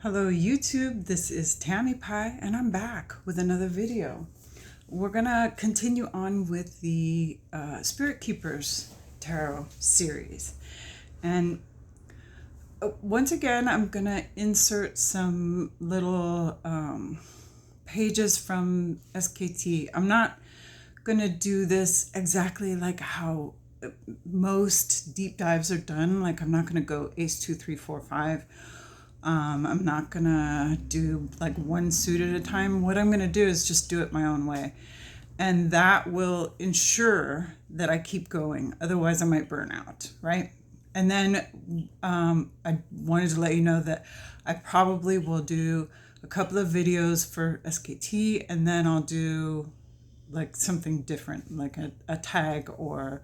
Hello YouTube, this is Tammy Pie and I'm back with another video. We're gonna continue on with the Spirit Keepers Tarot series. And once again, I'm gonna insert some little pages from SKT. I'm not gonna do this exactly like how most deep dives are done. Like I'm not gonna go ace 2 3 4 5. I'm not gonna do like one suit at a time. What I'm gonna do is just do it my own way. And that will ensure that I keep going. Otherwise I might burn out, right? And then I wanted to let you know that I probably will do a couple of videos for SKT and then I'll do like something different, like a tag or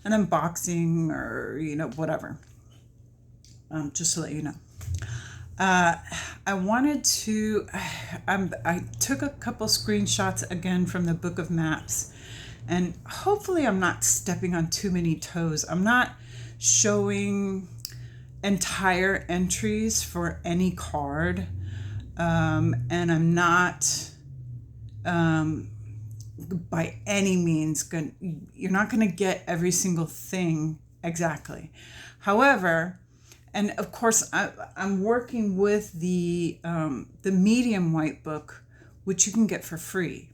an unboxing or, whatever. Just to let you know. I wanted to, I took a couple screenshots again from the Book of Maps, and hopefully I'm not stepping on too many toes. I'm not showing entire entries for any card, and I'm not by any means you're not going to get every single thing exactly. However, and of course, I'm working with the medium white book, which you can get for free.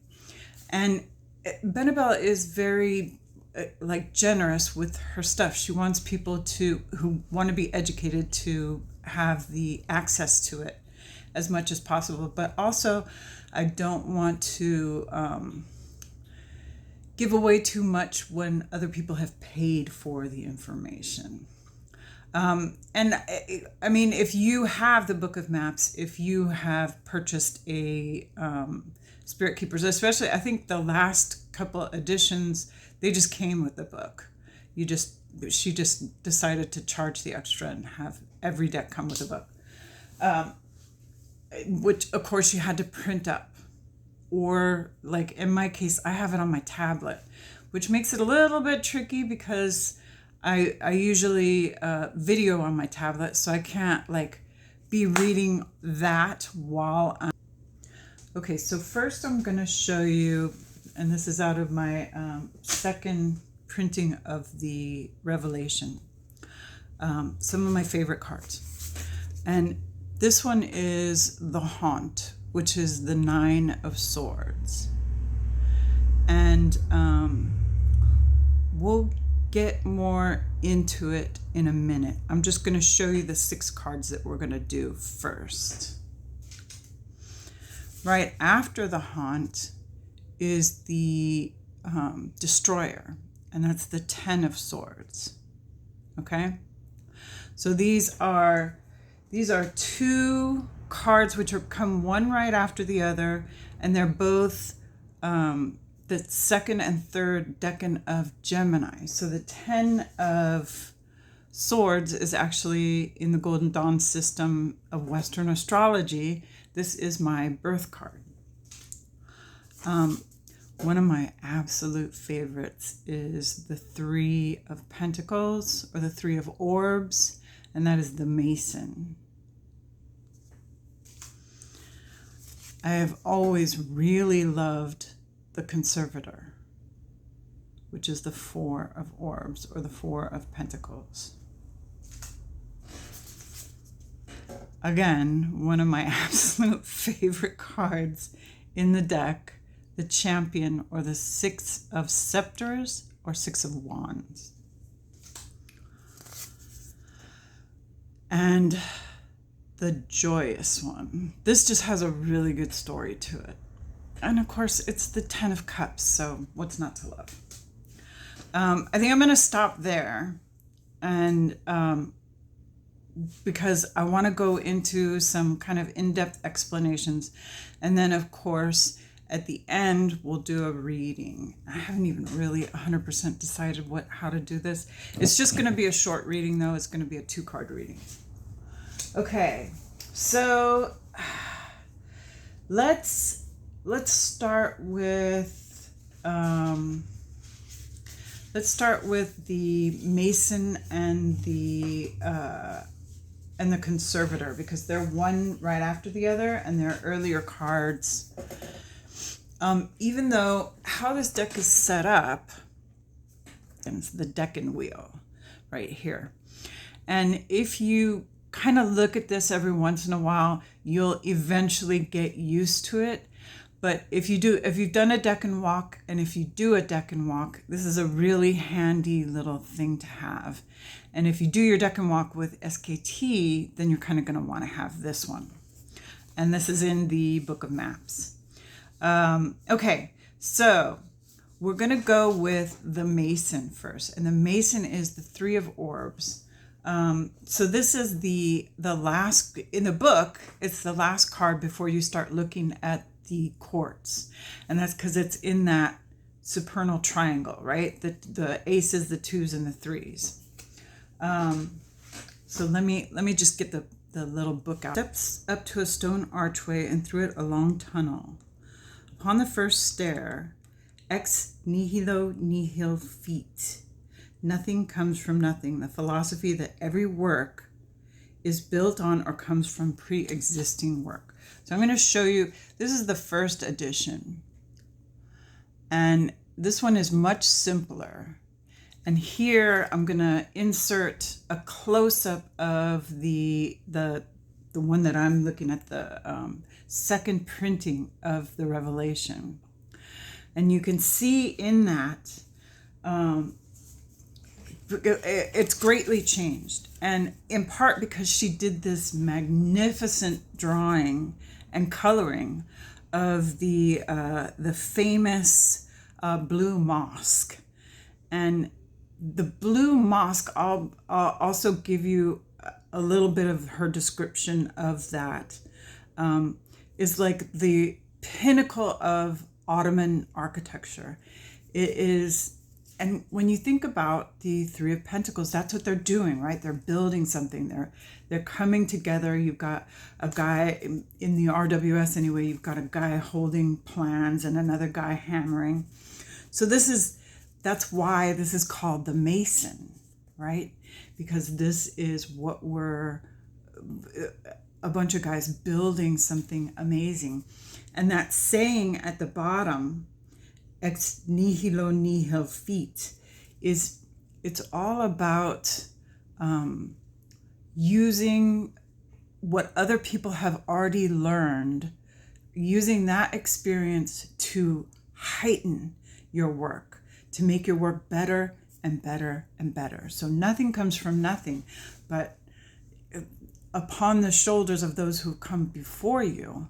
And Benebell is very generous with her stuff. She wants people who want to be educated to have the access to it as much as possible. But also, I don't want to give away too much when other people have paid for the information. And I mean, if you have the Book of Maps, if you have purchased a Spirit Keepers, especially, I think the last couple editions, they just came with the book. She just decided to charge the extra and have every deck come with a book, which of course you had to print up. Or like in my case, I have it on my tablet, which makes it a little bit tricky because I usually video on my tablet, so I can't be reading that while I'm... Okay, so first I'm going to show you, and this is out of my second printing of the Revelation, some of my favorite cards. And this one is the Haunt, which is the 9 of Swords. And we'll get more into it in a minute. I'm just going to show you the 6 cards that we're going to do first. Right after the Haunt is the Destroyer, and that's the 10 of Swords. Okay, so these are 2 cards which come one right after the other, and they're both the second and third decan of Gemini. So the 10 of Swords is actually in the Golden Dawn system of Western astrology. This is my birth card. One of my absolute favorites is the 3 of Pentacles, or the 3 of Orbs, and that is the Mason. I have always really loved the Conservator, which is the 4 of Orbs, or the 4 of Pentacles. Again, one of my absolute favorite cards in the deck, the Champion, or the 6 of Scepters, or 6 of Wands. And the Joyous one. This just has a really good story to it. And of course, it's the 10 of Cups, so what's not to love? I think I'm going to stop there, and because I want to go into some kind of in-depth explanations. And then, of course, at the end, we'll do a reading. I haven't even really 100% decided how to do this. It's just going to be a short reading, though. It's going to be a 2-card reading. Okay, so let's start with the Mason and the and the Conservator, because they're one right after the other, and they're earlier cards. Even though how this deck is set up, and it's the Deccan wheel right here. And if you kind of look at this every once in a while, you'll eventually get used to it. But if you've done a deck and walk, and if you do a deck and walk, this is a really handy little thing to have. And if you do your deck and walk with SKT, then you're kind of going to want to have this one. And this is in the Book of Maps. Okay, so we're going to go with the Mason first. And the Mason is the Three of Orbs. So this is the last, in the book, it's the last card before you start looking at the quartz. And that's because it's in that supernal triangle, right? The aces, the twos, and the threes. So let me just get the little book out. Steps up to a stone archway and through it a long tunnel. Upon the first stair, ex nihilo nihil fit. Nothing comes from nothing. The philosophy that every work is built on or comes from pre-existing work. So I'm going to show you, this is the first edition. And this one is much simpler. And here I'm going to insert a close-up of the one that I'm looking at, the second printing of the Revelation. And you can see in that, it's greatly changed, and in part because she did this magnificent drawing and coloring of the famous blue mosque. And the blue mosque, I'll also give you a little bit of her description of that, is like the pinnacle of Ottoman architecture. It is. And when you think about the Three of Pentacles, that's what they're doing, right? They're building something. They're coming together. You've got a guy in the RWS anyway. You've got a guy holding plans and another guy hammering. So that's why this is called the Mason, right? Because this is what we're a bunch of guys building something amazing. And that saying at the bottom, ex nihilo nihil fit, it's all about using what other people have already learned, using that experience to heighten your work, to make your work better and better and better. So nothing comes from nothing, but upon the shoulders of those who come before you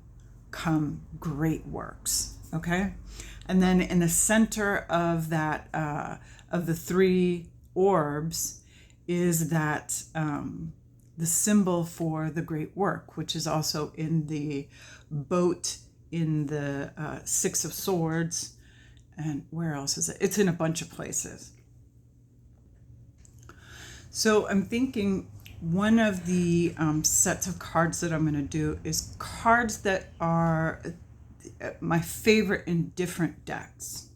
come great works. Okay. And then in the center of that, of the three orbs, is that the symbol for the great work, which is also in the boat, in the Six of Swords, and where else is it? It's in a bunch of places. So I'm thinking one of the sets of cards that I'm going to do is cards that are my favorite in different decks.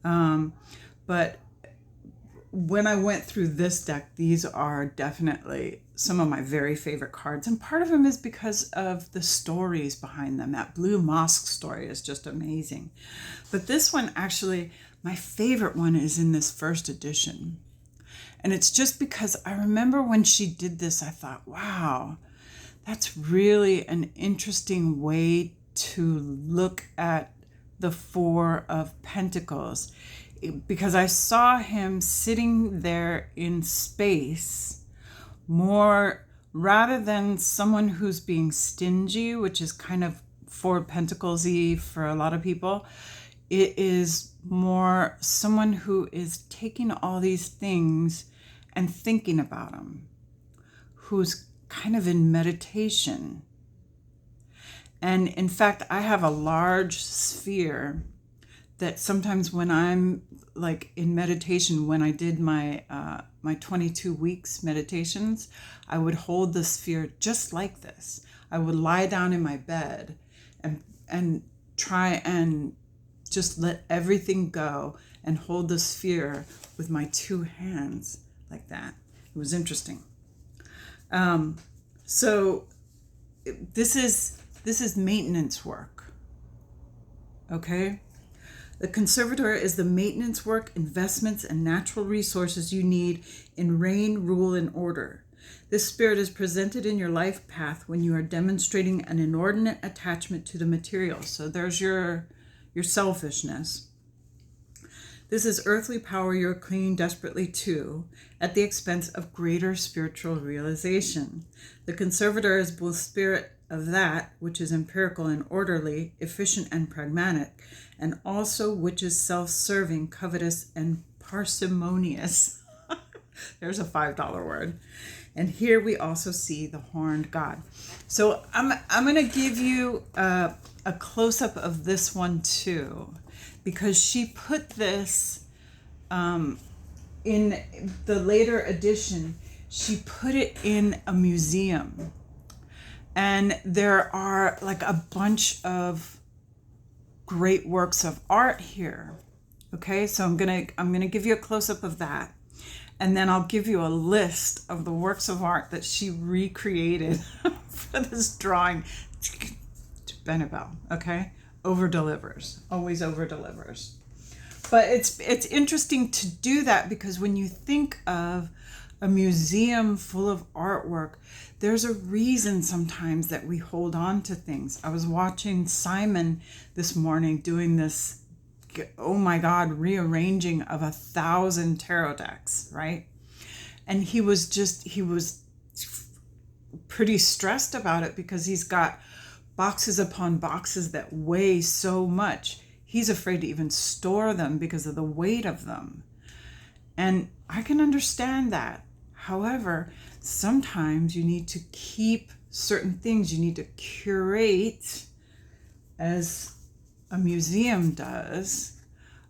But when I went through this deck, these are definitely some of my very favorite cards. And part of them is because of the stories behind them. That Blue Mosque story is just amazing. But this one, actually, my favorite one is in this first edition. And it's just because I remember when she did this, I thought, wow, that's really an interesting way to look at the Four of Pentacles, because I saw him sitting there in space more, rather than someone who's being stingy, which is kind of Four of Pentacles-y for a lot of people. It is more someone who is taking all these things and thinking about them, who's kind of in meditation. And in fact, I have a large sphere that sometimes when I'm like in meditation, when I did my my 22 weeks meditations, I would hold the sphere just like this. I would lie down in my bed and try and just let everything go and hold the sphere with my two hands like that. It was interesting. So this is maintenance work. Okay? The conservator is the maintenance work, investments, and natural resources you need in reign, rule, and order. This spirit is presented in your life path when you are demonstrating an inordinate attachment to the material. So there's your selfishness. This is earthly power you're clinging desperately to at the expense of greater spiritual realization. The conservator is both spirit of that which is empirical and orderly, efficient and pragmatic, and also which is self-serving, covetous, and parsimonious. There's a $5 word. And here we also see the horned god. So I'm going to give you a close-up of this one too, because she put this in the later edition. She put it in a museum. And there are like a bunch of great works of art here. Okay, so I'm gonna give you a close-up of that. And then I'll give you a list of the works of art that she recreated for this drawing. Benebell, okay? Over-delivers, always over-delivers. But it's interesting to do that because when you think of a museum full of artwork, there's a reason sometimes that we hold on to things. I was watching Simon this morning doing this, oh my God, rearranging of 1,000 tarot decks, right? And he was pretty stressed about it because he's got boxes upon boxes that weigh so much. He's afraid to even store them because of the weight of them. And I can understand that. However, sometimes you need to keep certain things. You need to curate, as a museum does,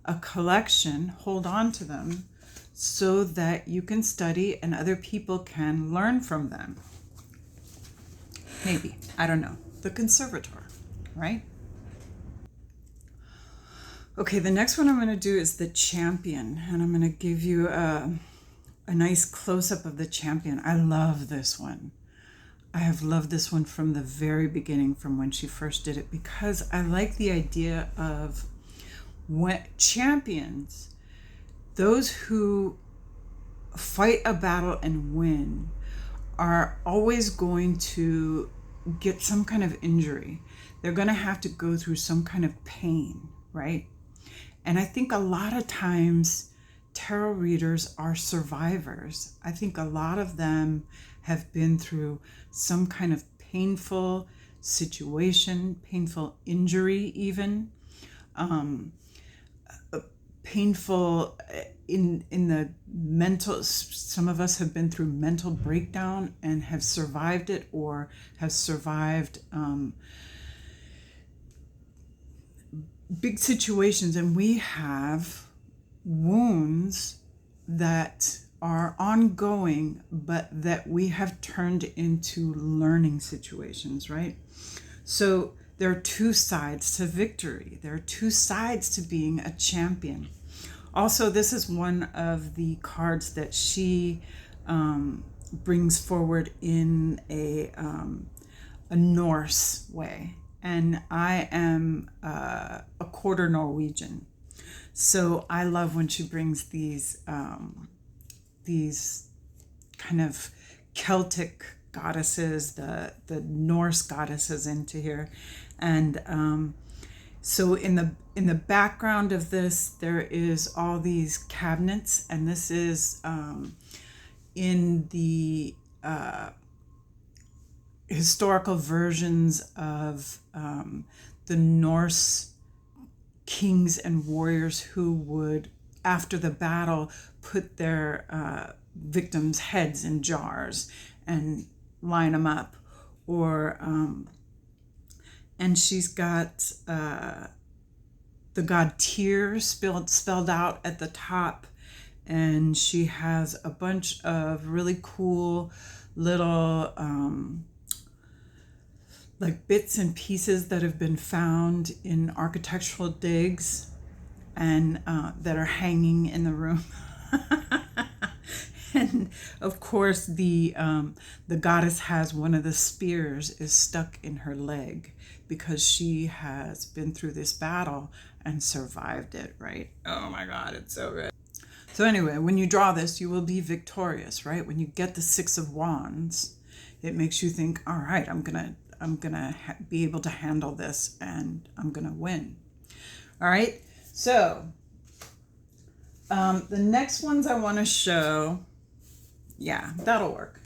a collection, hold on to them so that you can study and other people can learn from them. Maybe, I don't know. The conservator, right? Okay, the next one I'm going to do is the champion, and I'm going to give you a nice close-up of the champion. I love this one. I have loved this one from the very beginning, from when she first did it, because I like the idea of when champions, those who fight a battle and win, are always going to get some kind of injury. They're going to have to go through some kind of pain, right? And I think a lot of times tarot readers are survivors. I think a lot of them have been through some kind of painful situation, painful injury even, painful in the mental. Some of us have been through mental breakdown and have survived it, or have survived big situations, and we have wounds that are ongoing, but that we have turned into learning situations, right? So there are two sides to victory. There are two sides to being a champion. Also, this is one of the cards that she brings forward in a Norse way. And I am a quarter Norwegian. So I love when she brings these kind of Celtic goddesses, the Norse goddesses into here. And so in the background of this, there is all these cabinets, and this is in the historical versions of the Norse kings and warriors who would, after the battle, put their victims' heads in jars and line them up. Or and she's got the god Tyr spelled out at the top, and she has a bunch of really cool little like bits and pieces that have been found in architectural digs and that are hanging in the room. And Of course, the goddess has one of the spears is stuck in her leg because she has been through this battle and survived it, right? Oh my God, it's so good. So anyway, when you draw this, you will be victorious, right? When you get the Six of Wands, it makes you think, all right, I'm gonna be able to handle this and I'm gonna win. All right, so the next ones I want to show, yeah, that'll work,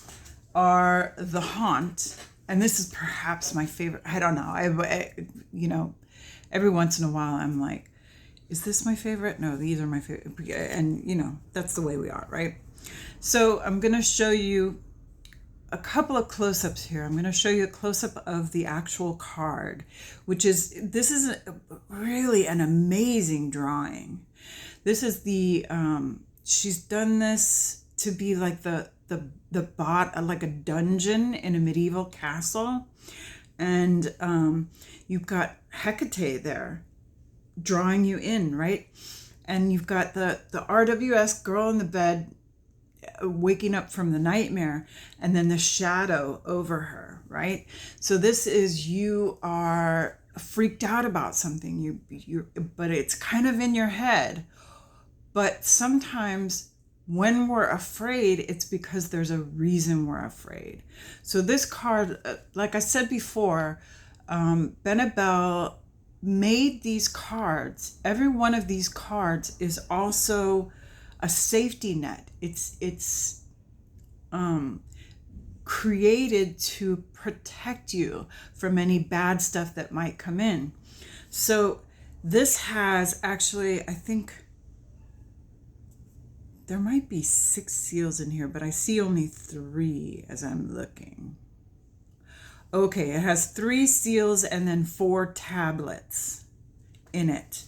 are the Haunt. And this is perhaps my favorite. I don't know. I you know, every once in a while I'm like, is this my favorite? No, these are my favorite. And, you know, that's the way we are, right? So I'm going to show you a couple of close-ups here. I'm going to show you a close-up of the actual card, which is, this is really an amazing drawing. This is the, she's done this to be like the bot, like a dungeon in a medieval castle. And you've got Hecate there drawing you in, right? And you've got the RWS girl in the bed waking up from the nightmare, and then the shadow over her, right? So this is, you are freaked out about something, but it's kind of in your head. But sometimes when we're afraid, it's because there's a reason we're afraid. So this card, like I said before, Benebell made these cards. Every one of these cards is also a safety net. It's created to protect you from any bad stuff that might come in. So this has actually, I think there might be 6 seals in here, but I see only 3 as I'm looking. Okay, it has 3 seals and then 4 tablets in it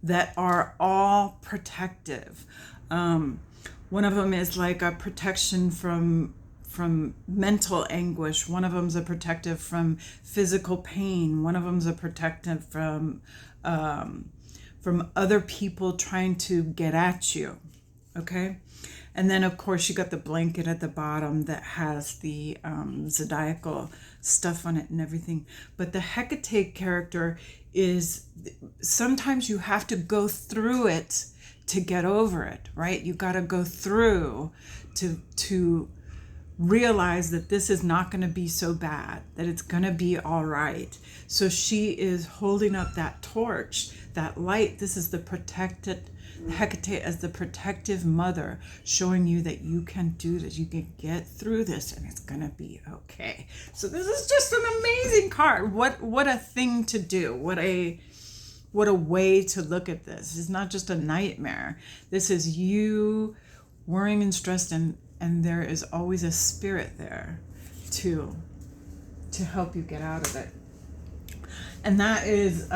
that are all protective. One of them is like a protection from mental anguish. One of them's a protective from physical pain. One of them's a protective from other people trying to get at you. Okay, and then of course you got the blanket at the bottom that has the zodiacal stuff on it and everything. But the Hecate character is, sometimes you have to go through it to get over it, right? You got to go through to realize that this is not going to be so bad, that it's going to be all right. So she is holding up that torch, that light. This is the protected Hecate as the protective mother, showing you that you can do this, you can get through this, and it's gonna be okay. So this is just an amazing card. What a thing to do. What a way to look at this. It's not just a nightmare. This is you worrying and stressed, and there is always a spirit there to help you get out of it. And that is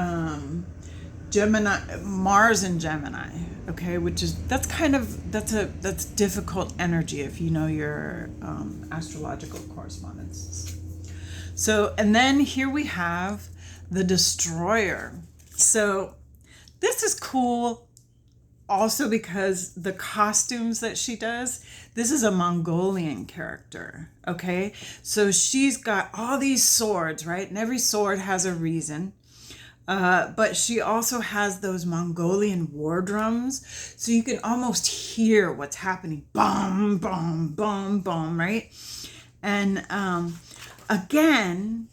Gemini, Mars and Gemini, okay, which is, that's difficult energy if you know your astrological correspondences. So, and then here we have the Destroyer. So this is cool also because the costumes that she does, this is a Mongolian character, okay? So she's got all these swords, right? And every sword has a reason. But she also has those Mongolian war drums, so you can almost hear what's happening. Boom, boom, boom, boom, right? And again,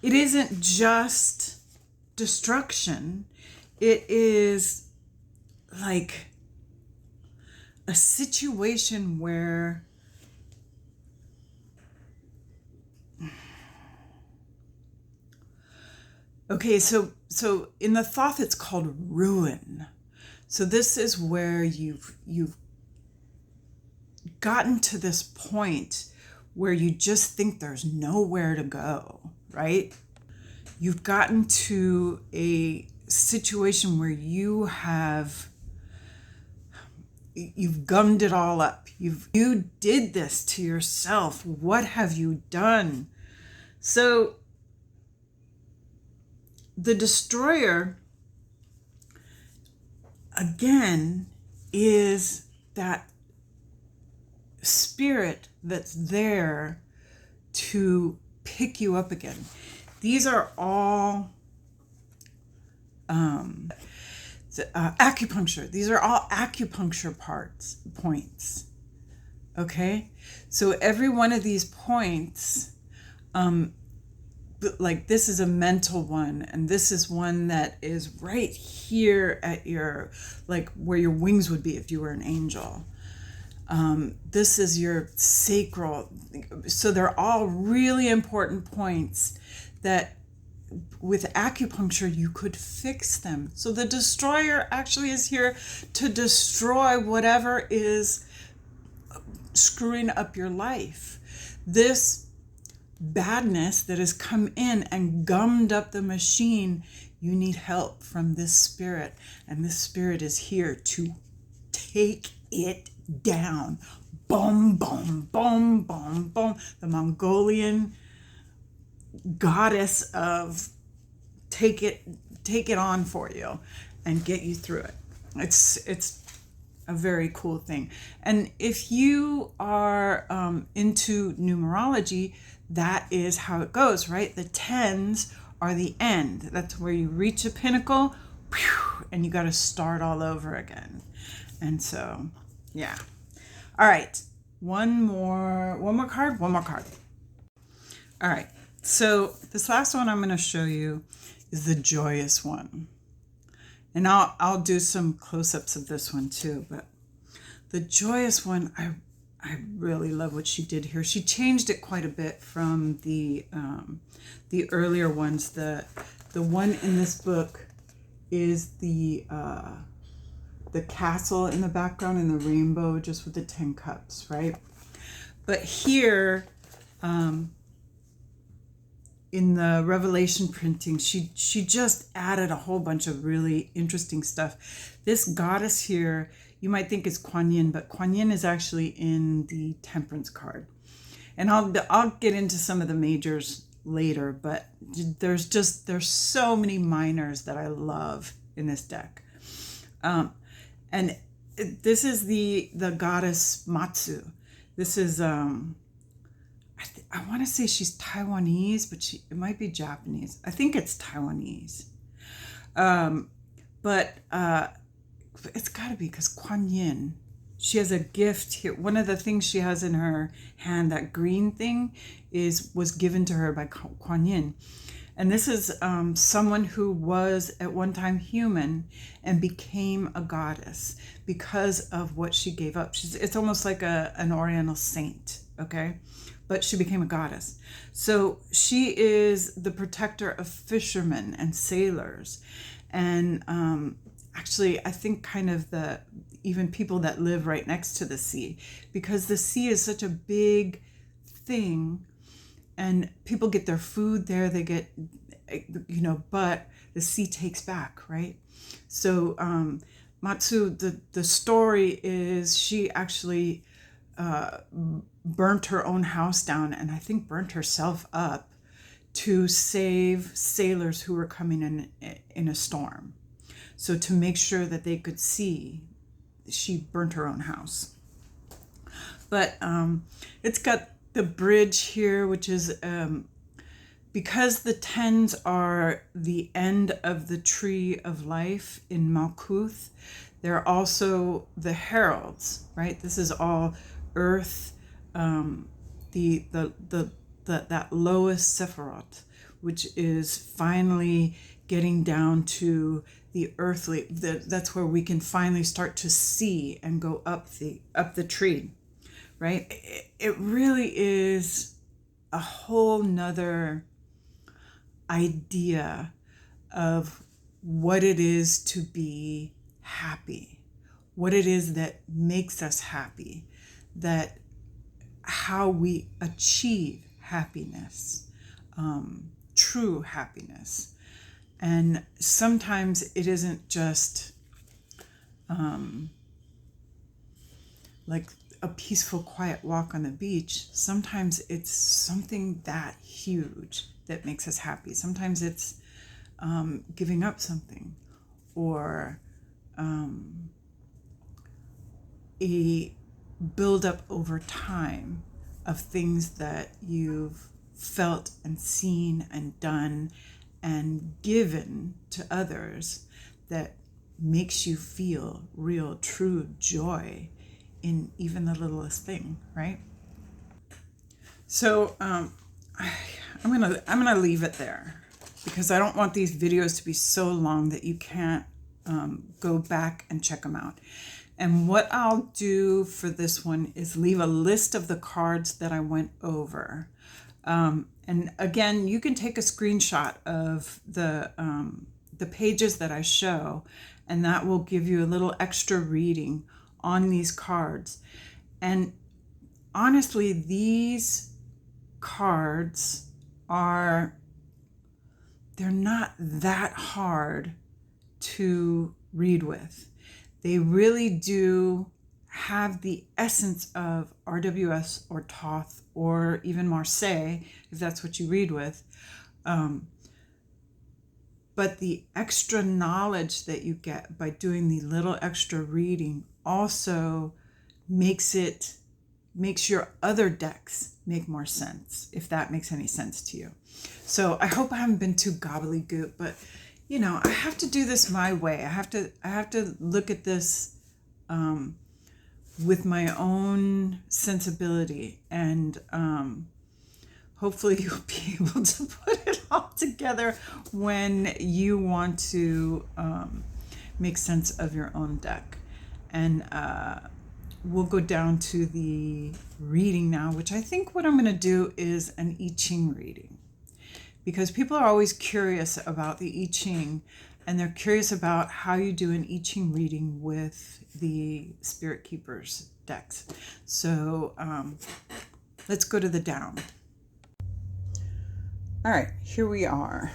it isn't just destruction. It is like a situation where okay, so in the Thoth it's called ruin. So this is where you've gotten to this point where you just think there's nowhere to go, right? You've gotten to a situation where you've gummed it all up. You did this to yourself. What have you done? So the Destroyer, again, is that spirit that's there to pick you up again. These are all acupuncture. These are all acupuncture points. Okay? So every one of these points, like this is a mental one, and this is one that is right here at your, like where your wings would be if you were an angel. This is your sacral. So they're all really important points that with acupuncture you could fix them. So the destroyer actually is here to destroy whatever is screwing up your life. This badness that has come in and gummed up the machine, you need help from this spirit, and this spirit is here to take it down. Boom, boom, boom, boom, boom. The Mongolian goddess of take it on for you and get you through it. It's a very cool thing. And if you are into numerology, that is how it goes, right? The 10s are the end. That's where you reach a pinnacle, and you got to start all over again. And so, yeah. All right. One more card. All right. So this last one I'm going to show you is the joyous one. And I'll do some close-ups of this one too, but the joyous one, I really love what she did here. She changed it quite a bit from the earlier ones. The one in this book is the castle in the background and the rainbow just with the 10 cups, right? But here, in the Revelation printing, she just added a whole bunch of really interesting stuff. This goddess here, you might think is Kuan Yin, but Kuan Yin is actually in the Temperance card. And I'll get into some of the majors later, but there's so many minors that I love in this deck. And this is the goddess Matsu. This is I want to say she's Taiwanese, but it might be Japanese. I think it's Taiwanese. But it's got to be because Kuan Yin, she has a gift here. One of the things she has in her hand, that green thing, was given to her by Kuan Yin. And this is someone who was at one time human and became a goddess because of what she gave up. It's almost like an Oriental saint, okay? But she became a goddess. So she is the protector of fishermen and sailors. And actually, I think kind of even people that live right next to the sea, because the sea is such a big thing. And people get their food there, they get, but the sea takes back, right? So Matsu, the story is she actually burnt her own house down, and I think burnt herself up to save sailors who were coming in a storm. So to make sure that they could see, she burnt her own house. But it's got the bridge here, which is because the 10s are the end of the tree of life in Malkuth, they're also the heralds, right? This is all earth, that lowest Sephiroth, which is finally getting down to the earthly. That's where we can finally start to see and go up the tree. Right? It really is a whole nother idea of what it is to be happy, what it is that makes us happy, that how we achieve happiness, true happiness. And sometimes it isn't just like a peaceful, quiet walk on the beach. Sometimes it's something that huge that makes us happy. Sometimes it's giving up something, or a build up over time of things that you've felt and seen and done and given to others that makes you feel real, true joy in even the littlest thing, right? So I'm gonna leave it there because I don't want these videos to be so long that you can't go back and check them out. And what I'll do for this one is leave a list of the cards that I went over. And again, you can take a screenshot of the pages that I show, and that will give you a little extra reading on these cards. And honestly, these cards they're not that hard to read with. They really do have the essence of RWS or Thoth or even Marseille, if that's what you read with. But the extra knowledge that you get by doing the little extra reading also makes your other decks make more sense, if that makes any sense to you. So I hope I haven't been too gobbledygook, but you know, I have to do this my way. I have to look at this with my own sensibility, and hopefully you'll be able to put it all together when you want to make sense of your own deck. And we'll go down to the reading now, which I think what I'm going to do is an I Ching reading, because people are always curious about the I Ching, and they're curious about how you do an I Ching reading with the Spirit Keepers decks. So let's go to the down. All right, here we are.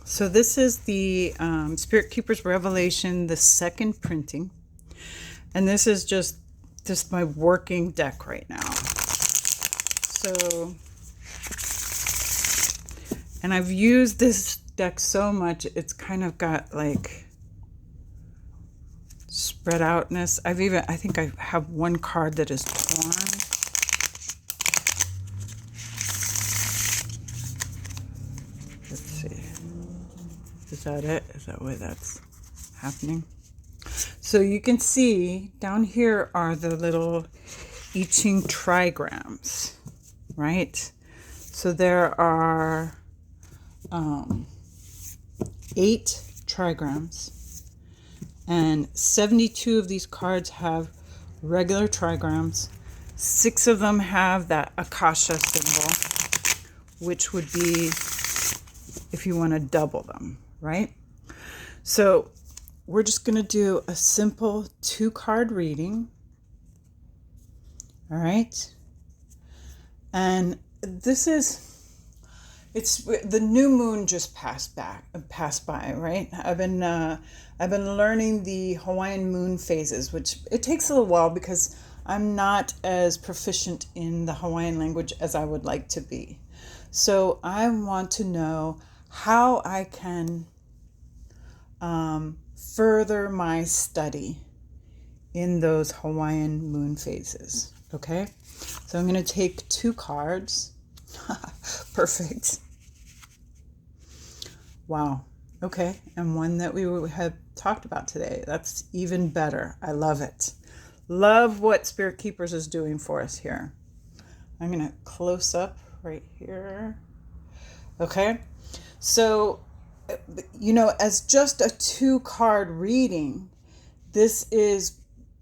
So this is the Spirit Keepers Revelation, the second printing. And this is just my working deck right now. So, and I've used this deck so much, it's kind of got like spread outness. I think I have one card that is torn. Let's see. Is that it? Is that why that's happening? So you can see down here are the little I Ching trigrams, right? So there are 8 trigrams, and 72 of these cards have regular trigrams. 6 of them have that Akasha symbol, which would be if you want to double them, right? So we're just going to do a simple 2-card reading. All right. And this is, it's the new moon just passed by, right? I've been learning the Hawaiian moon phases, which it takes a little while because I'm not as proficient in the Hawaiian language as I would like to be. So I want to know how I can further my study in those Hawaiian moon phases. Okay, so I'm going to take 2 cards. Perfect. Wow. Okay, and one that we had talked about today. That's even better. I love it. Love what Spirit Keepers is doing for us here. I'm going to close up right here. Okay, so you know, as just a 2-card reading, this is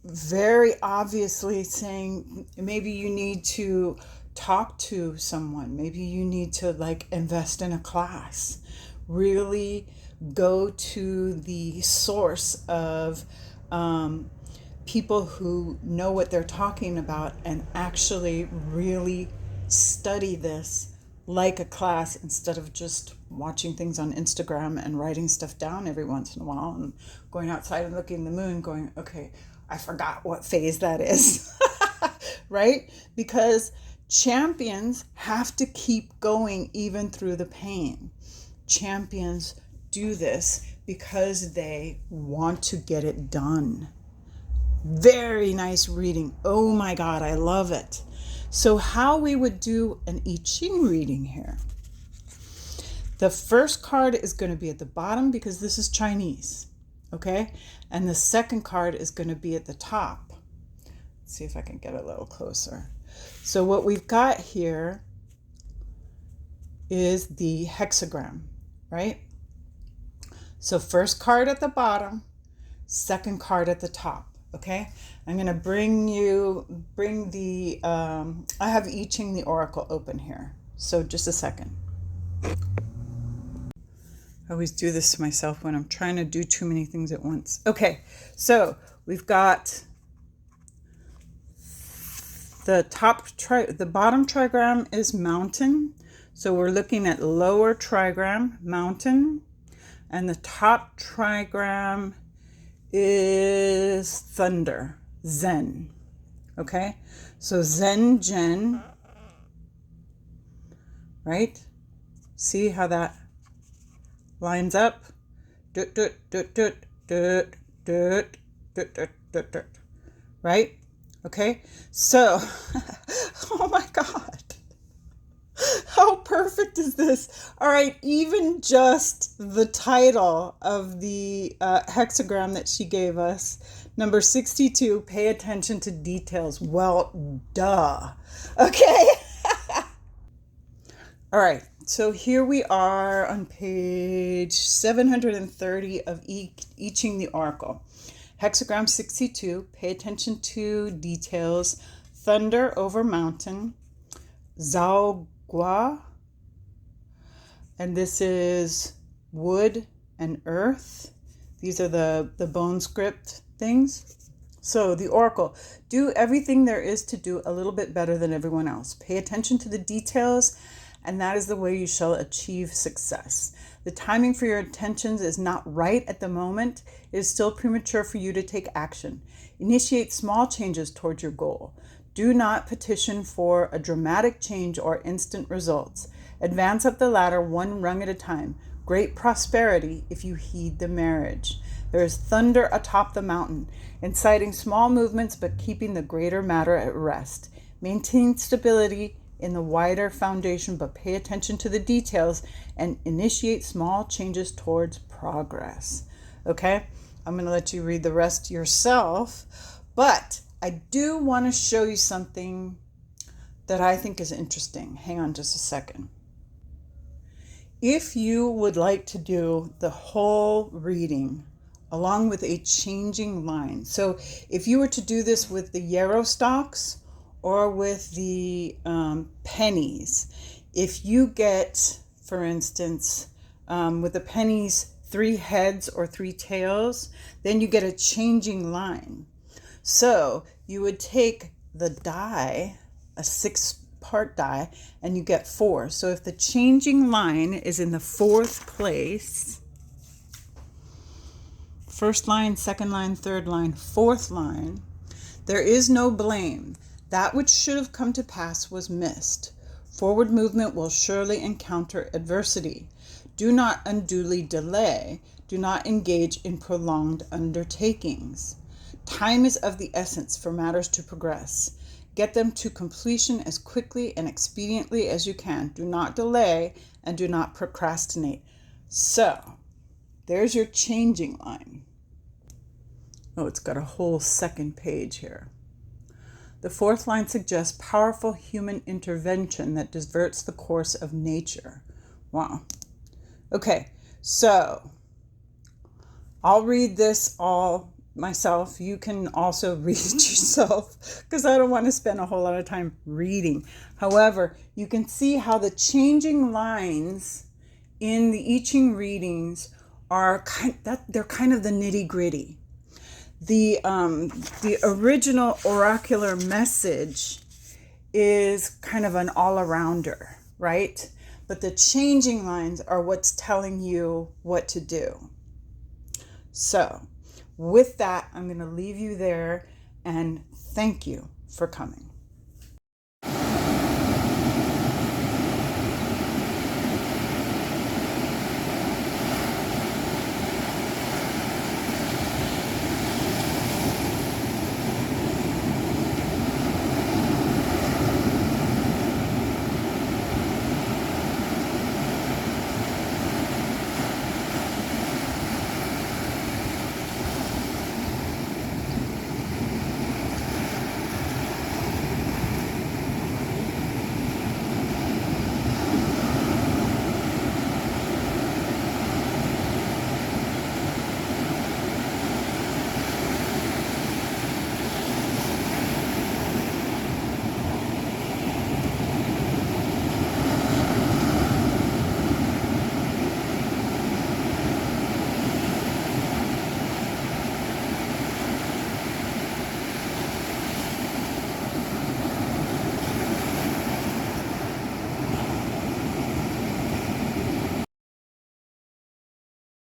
very obviously saying maybe you need to talk to someone. Maybe you need to like invest in a class. Really go to the source of people who know what they're talking about and actually really study this like a class, instead of just watching things on Instagram and writing stuff down every once in a while and going outside and looking at the moon going, okay, I forgot what phase that is. Right? Because champions have to keep going even through the pain. Champions do this because they want to get it done. Very nice reading. Oh my God, I love it. So how we would do an I Ching reading here. The first card is going to be at the bottom because this is Chinese, okay? And the second card is going to be at the top. Let's see if I can get a little closer. So what we've got here is the hexagram, right? So first card at the bottom, second card at the top, okay? I'm going to bring the, I have I Ching the Oracle open here. So just a second. I always do this to myself when I'm trying to do too many things at once. Okay, so we've got the bottom trigram is mountain. So we're looking at lower trigram, mountain, and the top trigram is thunder, Zen. Okay, so Zen, Gen, right? See how that lines up, right? Okay, so, oh my God, how perfect is this? All right, even just the title of the hexagram that she gave us, number 62, pay attention to details. Well, duh. Okay. All right. So here we are on page 730 of I Ching the Oracle. Hexagram 62, pay attention to details. Thunder over mountain. Zhao Gua. And this is wood and earth. These are the bone script things. So the Oracle, do everything there is to do a little bit better than everyone else. Pay attention to the details, and that is the way you shall achieve success. The timing for your intentions is not right at the moment. It is still premature for you to take action. Initiate small changes towards your goal. Do not petition for a dramatic change or instant results. Advance up the ladder one rung at a time. Great prosperity if you heed the marriage. There is thunder atop the mountain, inciting small movements but keeping the greater matter at rest. Maintain stability in the wider foundation, but pay attention to the details and initiate small changes towards progress. Okay, I'm going to let you read the rest yourself, but I do want to show you something that I think is interesting. Hang on just a second. If you would like to do the whole reading along with a changing line, so if you were to do this with the yarrow stalks or with the pennies, if you get, for instance, with the pennies 3 heads or 3 tails, then you get a changing line. So you would take the die, a 6-part die, and you get 4. So if the changing line is in the 4th place, first line, second line, third line, 4th line, there is no blame. That which should have come to pass was missed. Forward movement will surely encounter adversity. Do not unduly delay. Do not engage in prolonged undertakings. Time is of the essence for matters to progress. Get them to completion as quickly and expediently as you can. Do not delay and do not procrastinate. So, there's your changing line. Oh, it's got a whole second page here. The 4th line suggests powerful human intervention that diverts the course of nature. Wow. Okay, so I'll read this all myself. You can also read it yourself because I don't want to spend a whole lot of time reading. However, you can see how the changing lines in the I Ching readings are they're kind of the nitty-gritty. The original oracular message is kind of an all-arounder, right? But the changing lines are what's telling you what to do. So with that, I'm going to leave you there and thank you for coming.